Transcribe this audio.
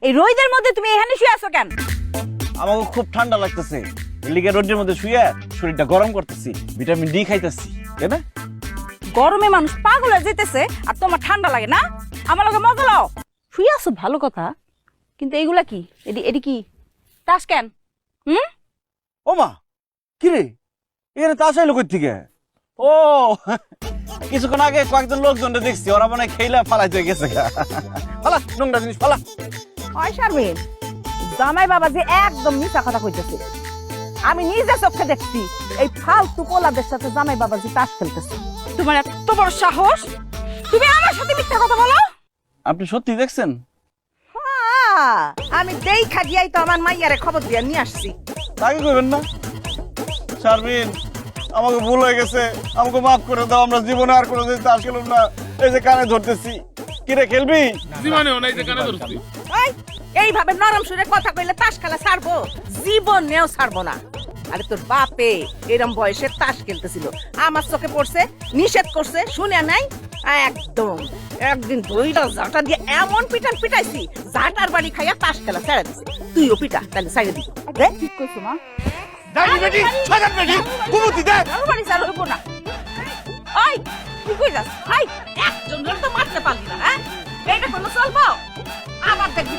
এই রোদের মধ্যে তুমি এখানে শুয়ে আছো কেন? আমাকে খুব ঠান্ডা লাগতেছে, লিগে রোদের মধ্যে শুয়ে শরীরটা গরম করতেছি, ভিটামিন ডি খাইতেছি, তাই না? গরমে মানুষ পাগল হয়ে যেতেছে আর তোমার ঠান্ডা লাগে না? আমার লগে মজা লাও। শুয়ে আছো ভালো কথা, কিন্তু এইগুলা কি? এডি কি তাস কেন? ও মা, কি রে এখানে তাস আইলো কই থেকে? ও কিছুক্ষণ আগে কয়েকজন লোকজন দেখছি, ওরা মনে হয় খেলা ফালাইতে গেছে। ফালা নোংরা জিনিস ফালা। ওই শারমিন, জামাই বাবা যে একদম মিথ্যা কথা কইতেছে। আমি নিজে চোখে দেখছি এই ফালতু পোলাদের সাথে জামাই বাবা যে তাস খেলতেছে। তোমার এত বড় সাহস, তুমি আমার সাথে মিথ্যা কথা বলো? আপনি সত্যি দেখছেন? আমি দেখা গিয়াই তো আমার মাইয়ারে খবর দিয়ে নিয়ে আসছি। তাকে কইবেন না। শারমিন, আমাকে ভুল হয়ে গেছে, আমাকে মাফ করে দাও। আমরা জীবনে আর কোনোদিন তাস খেলব না। এই যে কানে ধরতেছি, কিরে খেলবি? জীবনেও নাই যে কানে ধরছি। এইভাবে নরম সুরে কথা কইলে তাস খেলা ছাড়বো? জীবনেও ছাড়বো না। আরে তোর বাপে এরম বয়সে তাস খেলতেছিল, আমার চোখে পড়ছে, নিষেধ করছে, শুনে নাই। একদম একদিন দইটা জাটা দিয়ে এমন পিটাইছি, জাটার বাড়ি খাইয়া তাস খেলা ছেড়ে দিছে। তুইও পিটা, তাহলে ছেড়ে দিবি। ঠিক কইছো মা। দাঁড়ি বেটি, সাজান বেটি, কুমুতি দে। বাড়ি ছাড় হইব না। ওই তুই কই যাস? একজন তো মারতে পারলি না, হ্যাঁ? এইটা কোনো চলবো? আবার দেখবি